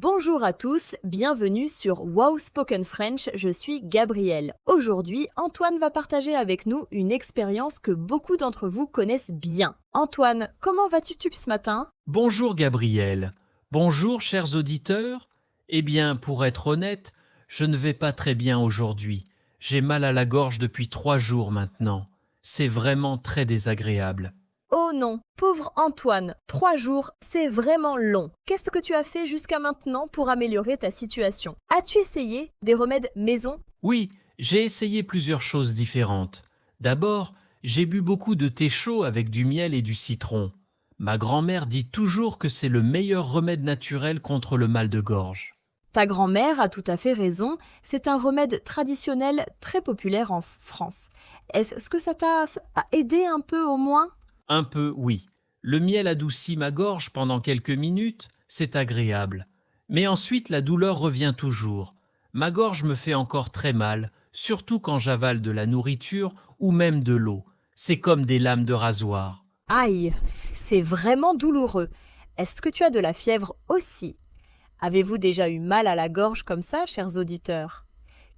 Bonjour à tous, bienvenue sur Wow Spoken French, je suis Gabrielle. Aujourd'hui, Antoine va partager avec nous une expérience que beaucoup d'entre vous connaissent bien. Antoine, comment vas-tu ce matin? Bonjour Gabriel. Bonjour chers auditeurs. Eh bien, pour être honnête, je ne vais pas très bien aujourd'hui. J'ai mal à la gorge depuis 3 jours maintenant. C'est vraiment très désagréable. Oh non, pauvre Antoine, 3 jours, c'est vraiment long. Qu'est-ce que tu as fait jusqu'à maintenant pour améliorer ta situation? As-tu essayé des remèdes maison? Oui, j'ai essayé plusieurs choses différentes. D'abord, j'ai bu beaucoup de thé chaud avec du miel et du citron. Ma grand-mère dit toujours que c'est le meilleur remède naturel contre le mal de gorge. Ta grand-mère a tout à fait raison, c'est un remède traditionnel très populaire en France. Est-ce que ça t'a aidé un peu au moins? Un peu, oui. Le miel adoucit ma gorge pendant quelques minutes, c'est agréable. Mais ensuite, la douleur revient toujours. Ma gorge me fait encore très mal, surtout quand j'avale de la nourriture ou même de l'eau. C'est comme des lames de rasoir. Aïe, c'est vraiment douloureux. Est-ce que tu as de la fièvre aussi? Avez-vous déjà eu mal à la gorge comme ça, chers auditeurs?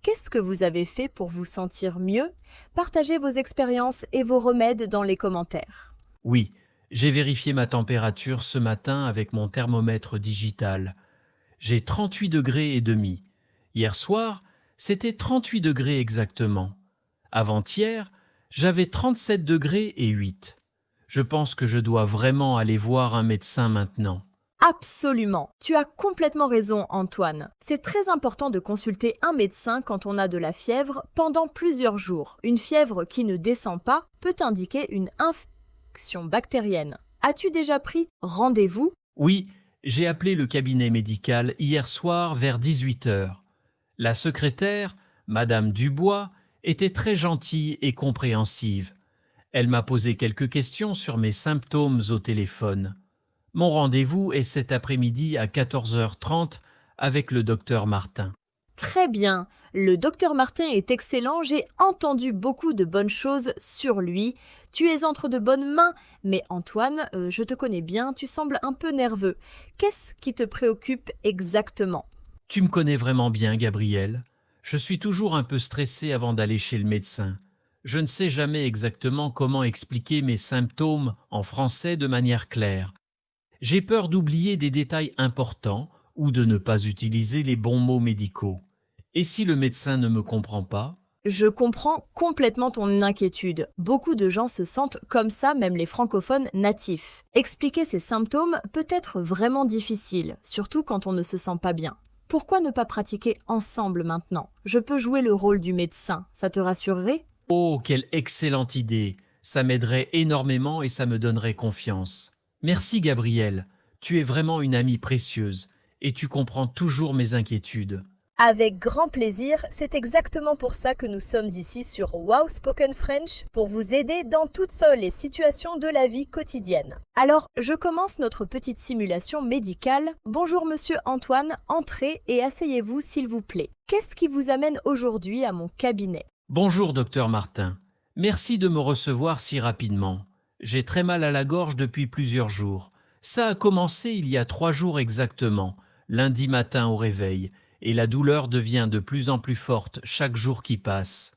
Qu'est-ce que vous avez fait pour vous sentir mieux? Partagez vos expériences et vos remèdes dans les commentaires. Oui, j'ai vérifié ma température ce matin avec mon thermomètre digital. J'ai 38 degrés et demi. Hier soir, c'était 38 degrés exactement. Avant-hier, j'avais 37 degrés et 8. Je pense que je dois vraiment aller voir un médecin maintenant. Absolument. Tu as complètement raison, Antoine. C'est très important de consulter un médecin quand on a de la fièvre pendant plusieurs jours. Une fièvre qui ne descend pas peut indiquer une infection bactérienne. As-tu déjà pris rendez-vous? Oui, j'ai appelé le cabinet médical hier soir vers 18 heures. La secrétaire, Madame Dubois, était très gentille et compréhensive. Elle m'a posé quelques questions sur mes symptômes au téléphone. Mon rendez-vous est cet après-midi à 14h30 avec le docteur Martin. Très bien. Le docteur Martin est excellent. J'ai entendu beaucoup de bonnes choses sur lui. Tu es entre de bonnes mains. Mais Antoine, je te connais bien, tu sembles un peu nerveux. Qu'est-ce qui te préoccupe exactement? Tu me connais vraiment bien, Gabriel. Je suis toujours un peu stressé avant d'aller chez le médecin. Je ne sais jamais exactement comment expliquer mes symptômes en français de manière claire. J'ai peur d'oublier des détails importants ou de ne pas utiliser les bons mots médicaux. Et si le médecin ne me comprend pas? Je comprends complètement ton inquiétude. Beaucoup de gens se sentent comme ça, même les francophones natifs. Expliquer ces symptômes peut être vraiment difficile, surtout quand on ne se sent pas bien. Pourquoi ne pas pratiquer ensemble maintenant? Je peux jouer le rôle du médecin, ça te rassurerait? Oh, quelle excellente idée! Ça m'aiderait énormément et ça me donnerait confiance. Merci Gabriel, tu es vraiment une amie précieuse et tu comprends toujours mes inquiétudes. Avec grand plaisir, c'est exactement pour ça que nous sommes ici sur Wow Spoken French, pour vous aider dans toutes les situations de la vie quotidienne. Alors, je commence notre petite simulation médicale. Bonjour monsieur Antoine, entrez et asseyez-vous s'il vous plaît. Qu'est-ce qui vous amène aujourd'hui à mon cabinet? Bonjour docteur Martin, merci de me recevoir si rapidement. J'ai très mal à la gorge depuis plusieurs jours. Ça a commencé il y a 3 jours exactement, lundi matin au réveil, et la douleur devient de plus en plus forte chaque jour qui passe.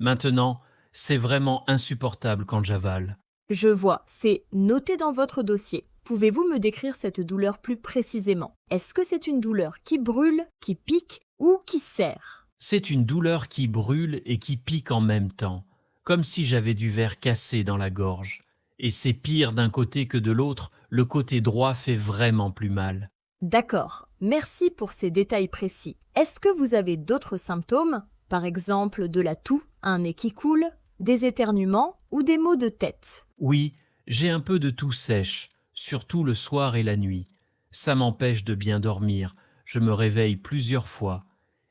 Maintenant, c'est vraiment insupportable quand j'avale. Je vois, c'est noté dans votre dossier. Pouvez-vous me décrire cette douleur plus précisément? Est-ce que c'est une douleur qui brûle, qui pique ou qui serre? C'est une douleur qui brûle et qui pique en même temps, comme si j'avais du verre cassé dans la gorge. Et c'est pire d'un côté que de l'autre, le côté droit fait vraiment plus mal. D'accord, merci pour ces détails précis. Est-ce que vous avez d'autres symptômes? Par exemple de la toux, un nez qui coule, des éternuements ou des maux de tête? Oui, j'ai un peu de toux sèche, surtout le soir et la nuit. Ça m'empêche de bien dormir, je me réveille plusieurs fois.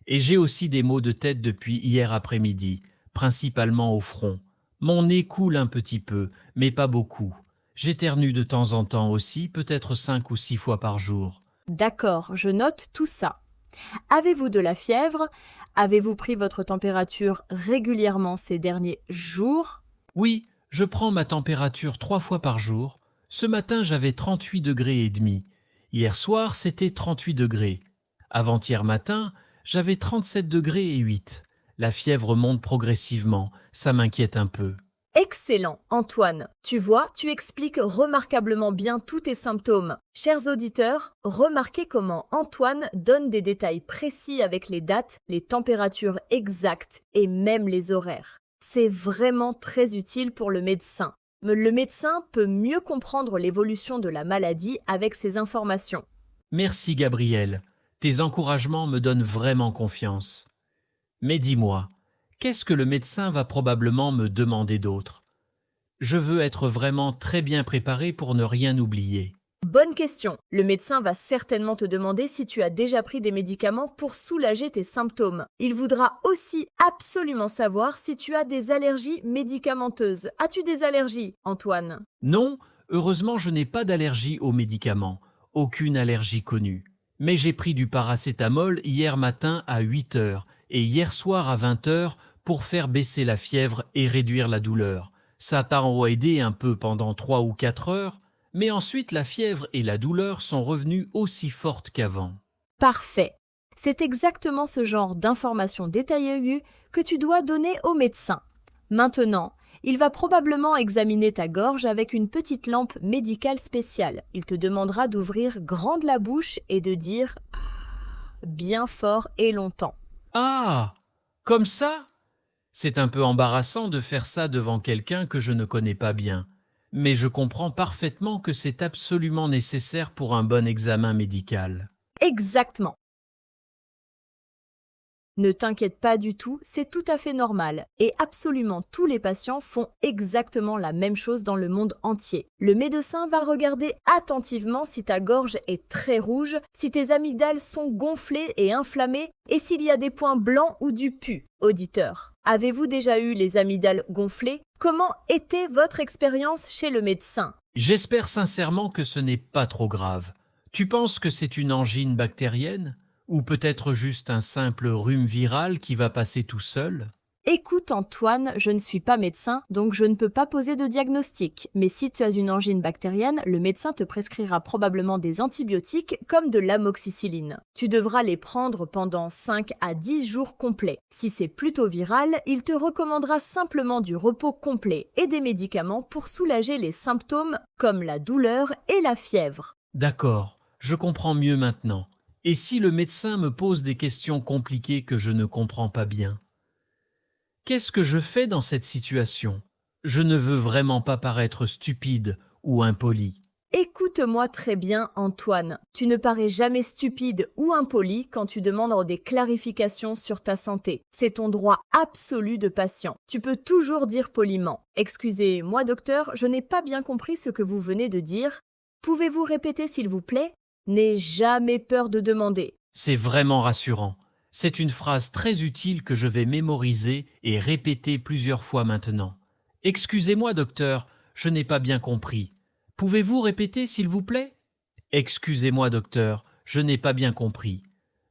Et j'ai aussi des maux de tête depuis hier après-midi, principalement au front. Mon nez coule un petit peu, mais pas beaucoup. J'éternue de temps en temps aussi, peut-être 5 ou 6 fois par jour. D'accord, je note tout ça. Avez-vous de la fièvre? Avez-vous pris votre température régulièrement ces derniers jours? Oui, je prends ma température 3 fois par jour. Ce matin, j'avais 38 degrés et demi. Hier soir, c'était 38 degrés. Avant-hier matin, j'avais 37 degrés et 8. La fièvre monte progressivement, ça m'inquiète un peu. Excellent, Antoine. Tu vois, tu expliques remarquablement bien tous tes symptômes. Chers auditeurs, remarquez comment Antoine donne des détails précis avec les dates, les températures exactes et même les horaires. C'est vraiment très utile pour le médecin. Le médecin peut mieux comprendre l'évolution de la maladie avec ces informations. Merci Gabriel, tes encouragements me donnent vraiment confiance. Mais dis-moi, qu'est-ce que le médecin va probablement me demander d'autre? Je veux être vraiment très bien préparé pour ne rien oublier. Bonne question. Le médecin va certainement te demander si tu as déjà pris des médicaments pour soulager tes symptômes. Il voudra aussi absolument savoir si tu as des allergies médicamenteuses. As-tu des allergies, Antoine? Non, heureusement je n'ai pas d'allergie aux médicaments, aucune allergie connue. Mais j'ai pris du paracétamol hier matin à 8 heures et hier soir à 20 heures pour faire baisser la fièvre et réduire la douleur. Ça t'a aidé un peu pendant 3 ou 4 heures, mais ensuite la fièvre et la douleur sont revenues aussi fortes qu'avant. Parfait. C'est exactement ce genre d'informations détaillées que tu dois donner au médecin. Maintenant, il va probablement examiner ta gorge avec une petite lampe médicale spéciale. Il te demandera d'ouvrir grande la bouche et de dire « bien fort et longtemps ». Ah, comme ça? C'est un peu embarrassant de faire ça devant quelqu'un que je ne connais pas bien, mais je comprends parfaitement que c'est absolument nécessaire pour un bon examen médical. Exactement. Ne t'inquiète pas du tout, c'est tout à fait normal. Et absolument tous les patients font exactement la même chose dans le monde entier. Le médecin va regarder attentivement si ta gorge est très rouge, si tes amygdales sont gonflées et inflammées et s'il y a des points blancs ou du pus. Auditeur, avez-vous déjà eu les amygdales gonflées? Comment était votre expérience chez le médecin? J'espère sincèrement que ce n'est pas trop grave. Tu penses que c'est une angine bactérienne? Ou peut-être juste un simple rhume viral qui va passer tout seul? Écoute Antoine, je ne suis pas médecin, donc je ne peux pas poser de diagnostic. Mais si tu as une angine bactérienne, le médecin te prescrira probablement des antibiotiques comme de l'amoxicilline. Tu devras les prendre pendant 5 à 10 jours complets. Si c'est plutôt viral, il te recommandera simplement du repos complet et des médicaments pour soulager les symptômes comme la douleur et la fièvre. D'accord, je comprends mieux maintenant. Et si le médecin me pose des questions compliquées que je ne comprends pas bien? Qu'est-ce que je fais dans cette situation? Je ne veux vraiment pas paraître stupide ou impoli. Écoute-moi très bien, Antoine. Tu ne parais jamais stupide ou impoli quand tu demandes des clarifications sur ta santé. C'est ton droit absolu de patient. Tu peux toujours dire poliment « Excusez-moi, docteur, je n'ai pas bien compris ce que vous venez de dire. Pouvez-vous répéter s'il vous plaît ?» N'aie jamais peur de demander. C'est vraiment rassurant. C'est une phrase très utile que je vais mémoriser et répéter plusieurs fois maintenant. Excusez-moi, docteur, je n'ai pas bien compris. Pouvez-vous répéter, s'il vous plaît? Excusez-moi, docteur, je n'ai pas bien compris.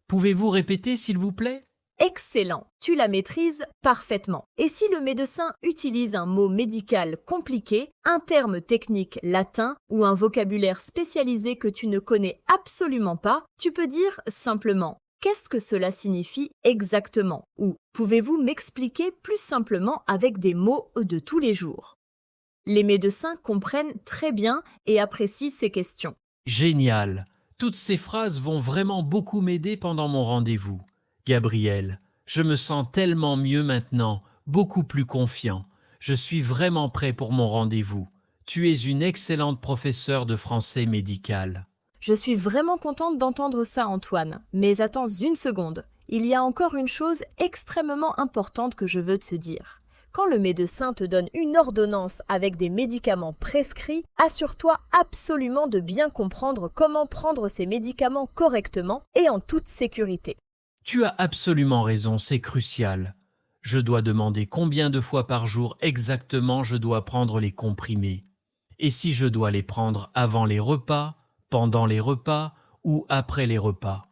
Pouvez-vous répéter, s'il vous plaît? Excellent, tu la maîtrises parfaitement. Et si le médecin utilise un mot médical compliqué, un terme technique latin ou un vocabulaire spécialisé que tu ne connais absolument pas, tu peux dire simplement « Qu'est-ce que cela signifie exactement ?» ou « Pouvez-vous m'expliquer plus simplement avec des mots de tous les jours ?» Les médecins comprennent très bien et apprécient ces questions. Génial! Toutes ces phrases vont vraiment beaucoup m'aider pendant mon rendez-vous. Gabriel, je me sens tellement mieux maintenant, beaucoup plus confiant. Je suis vraiment prêt pour mon rendez-vous. Tu es une excellente professeure de français médical. Je suis vraiment contente d'entendre ça, Antoine. Mais attends une seconde. Il y a encore une chose extrêmement importante que je veux te dire. Quand le médecin te donne une ordonnance avec des médicaments prescrits, assure-toi absolument de bien comprendre comment prendre ces médicaments correctement et en toute sécurité. Tu as absolument raison, c'est crucial. Je dois demander combien de fois par jour exactement je dois prendre les comprimés. Et si je dois les prendre avant les repas, pendant les repas ou après les repas.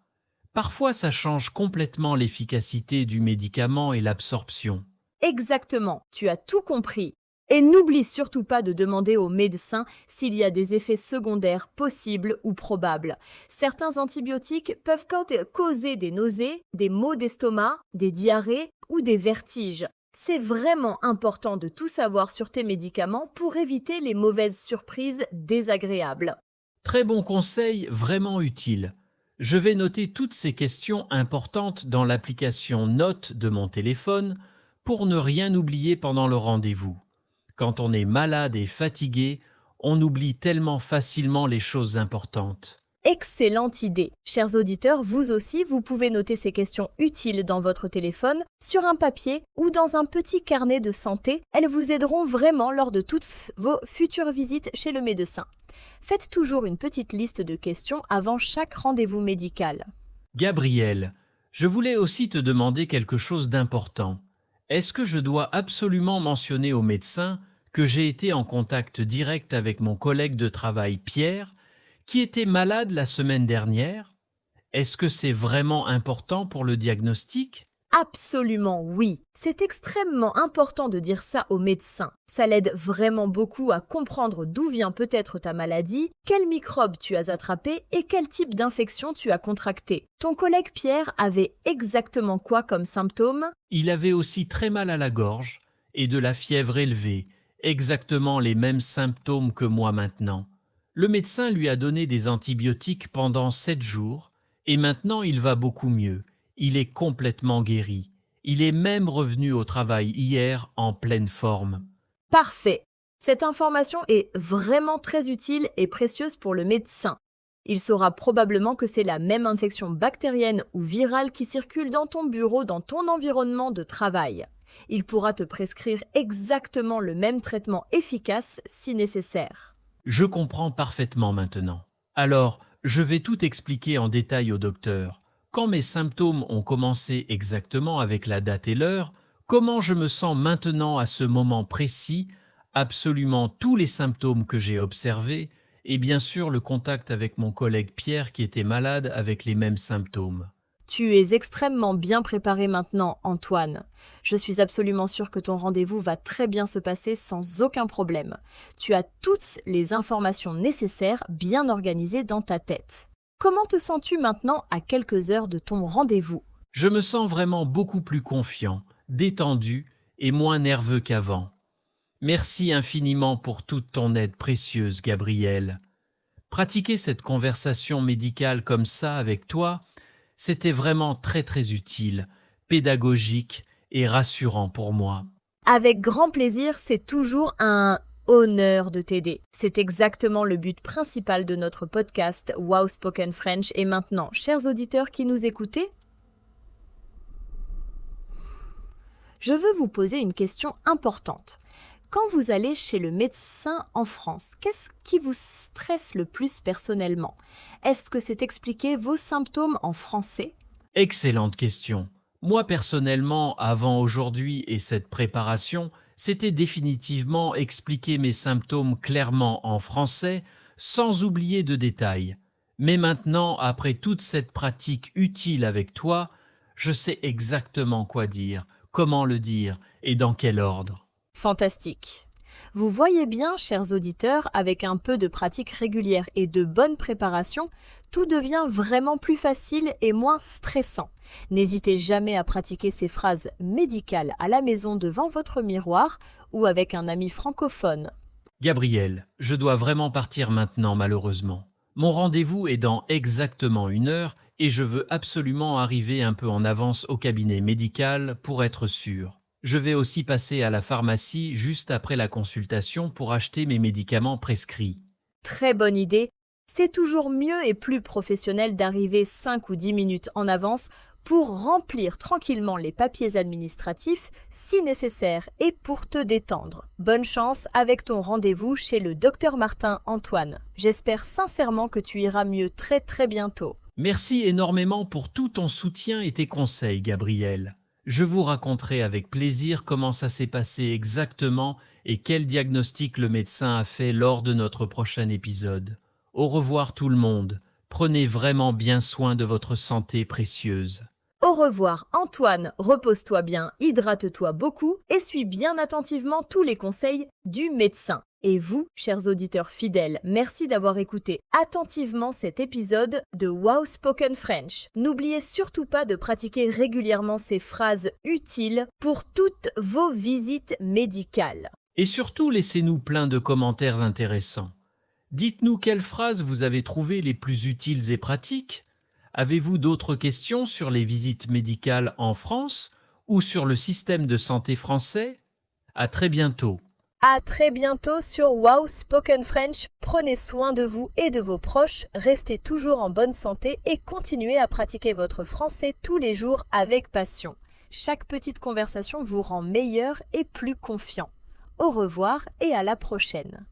Parfois, ça change complètement l'efficacité du médicament et l'absorption. Exactement, tu as tout compris. Et n'oublie surtout pas de demander au médecin s'il y a des effets secondaires possibles ou probables. Certains antibiotiques peuvent causer des nausées, des maux d'estomac, des diarrhées ou des vertiges. C'est vraiment important de tout savoir sur tes médicaments pour éviter les mauvaises surprises désagréables. Très bon conseil, vraiment utile. Je vais noter toutes ces questions importantes dans l'application Notes de mon téléphone pour ne rien oublier pendant le rendez-vous. Quand on est malade et fatigué, on oublie tellement facilement les choses importantes. Excellente idée. Chers auditeurs, vous aussi, vous pouvez noter ces questions utiles dans votre téléphone, sur un papier ou dans un petit carnet de santé. Elles vous aideront vraiment lors de toutes vos futures visites chez le médecin. Faites toujours une petite liste de questions avant chaque rendez-vous médical. Gabriel, je voulais aussi te demander quelque chose d'important. Est-ce que je dois absolument mentionner au médecin que j'ai été en contact direct avec mon collègue de travail Pierre, qui était malade la semaine dernière? Est-ce que c'est vraiment important pour le diagnostic? Absolument oui. C'est extrêmement important de dire ça au médecin. Ça l'aide vraiment beaucoup à comprendre d'où vient peut-être ta maladie, quel microbe tu as attrapé et quel type d'infection tu as contracté. Ton collègue Pierre avait exactement quoi comme symptômes? Il avait aussi très mal à la gorge et de la fièvre élevée, exactement les mêmes symptômes que moi maintenant. Le médecin lui a donné des antibiotiques pendant 7 jours et maintenant il va beaucoup mieux. Il est complètement guéri. Il est même revenu au travail hier en pleine forme. Parfait. Cette information est vraiment très utile et précieuse pour le médecin. Il saura probablement que c'est la même infection bactérienne ou virale qui circule dans ton bureau, dans ton environnement de travail. Il pourra te prescrire exactement le même traitement efficace si nécessaire. Je comprends parfaitement maintenant. Alors, je vais tout expliquer en détail au docteur. Quand mes symptômes ont commencé exactement avec la date et l'heure, comment je me sens maintenant à ce moment précis, absolument tous les symptômes que j'ai observés, et bien sûr le contact avec mon collègue Pierre qui était malade avec les mêmes symptômes. Tu es extrêmement bien préparé maintenant, Antoine. Je suis absolument sûre que ton rendez-vous va très bien se passer sans aucun problème. Tu as toutes les informations nécessaires bien organisées dans ta tête. Comment te sens-tu maintenant à quelques heures de ton rendez-vous? Je me sens vraiment beaucoup plus confiant, détendu et moins nerveux qu'avant. Merci infiniment pour toute ton aide précieuse, Gabriel. Pratiquer cette conversation médicale comme ça avec toi, c'était vraiment très très utile, pédagogique et rassurant pour moi. Avec grand plaisir, c'est toujours un honneur de t'aider. C'est exactement le but principal de notre podcast Wow Spoken French. Et maintenant, chers auditeurs qui nous écoutez, je veux vous poser une question importante. Quand vous allez chez le médecin en France, qu'est-ce qui vous stresse le plus personnellement? Est-ce que c'est expliquer vos symptômes en français? Excellente question. Moi personnellement, avant aujourd'hui et cette préparation, c'était définitivement expliquer mes symptômes clairement en français, sans oublier de détails. Mais maintenant, après toute cette pratique utile avec toi, je sais exactement quoi dire, comment le dire et dans quel ordre. Fantastique. Vous voyez bien, chers auditeurs, avec un peu de pratique régulière et de bonne préparation, tout devient vraiment plus facile et moins stressant. N'hésitez jamais à pratiquer ces phrases médicales à la maison devant votre miroir ou avec un ami francophone. Gabriel, je dois vraiment partir maintenant malheureusement. Mon rendez-vous est dans exactement 1 heure et je veux absolument arriver un peu en avance au cabinet médical pour être sûr. Je vais aussi passer à la pharmacie juste après la consultation pour acheter mes médicaments prescrits. Très bonne idée. C'est toujours mieux et plus professionnel d'arriver 5 ou 10 minutes en avance pour remplir tranquillement les papiers administratifs si nécessaire et pour te détendre. Bonne chance avec ton rendez-vous chez le Dr Martin Antoine. J'espère sincèrement que tu iras mieux très très bientôt. Merci énormément pour tout ton soutien et tes conseils, Gabriel. Je vous raconterai avec plaisir comment ça s'est passé exactement et quel diagnostic le médecin a fait lors de notre prochain épisode. Au revoir tout le monde. Prenez vraiment bien soin de votre santé précieuse. Au revoir Antoine, repose-toi bien, hydrate-toi beaucoup et suis bien attentivement tous les conseils du médecin. Et vous, chers auditeurs fidèles, merci d'avoir écouté attentivement cet épisode de Wow Spoken French. N'oubliez surtout pas de pratiquer régulièrement ces phrases utiles pour toutes vos visites médicales. Et surtout, laissez-nous plein de commentaires intéressants. Dites-nous quelles phrases vous avez trouvées les plus utiles et pratiques. Avez-vous d'autres questions sur les visites médicales en France ou sur le système de santé français? À très bientôt. À très bientôt sur Wow Spoken French. Prenez soin de vous et de vos proches, restez toujours en bonne santé et continuez à pratiquer votre français tous les jours avec passion. Chaque petite conversation vous rend meilleur et plus confiant. Au revoir et à la prochaine.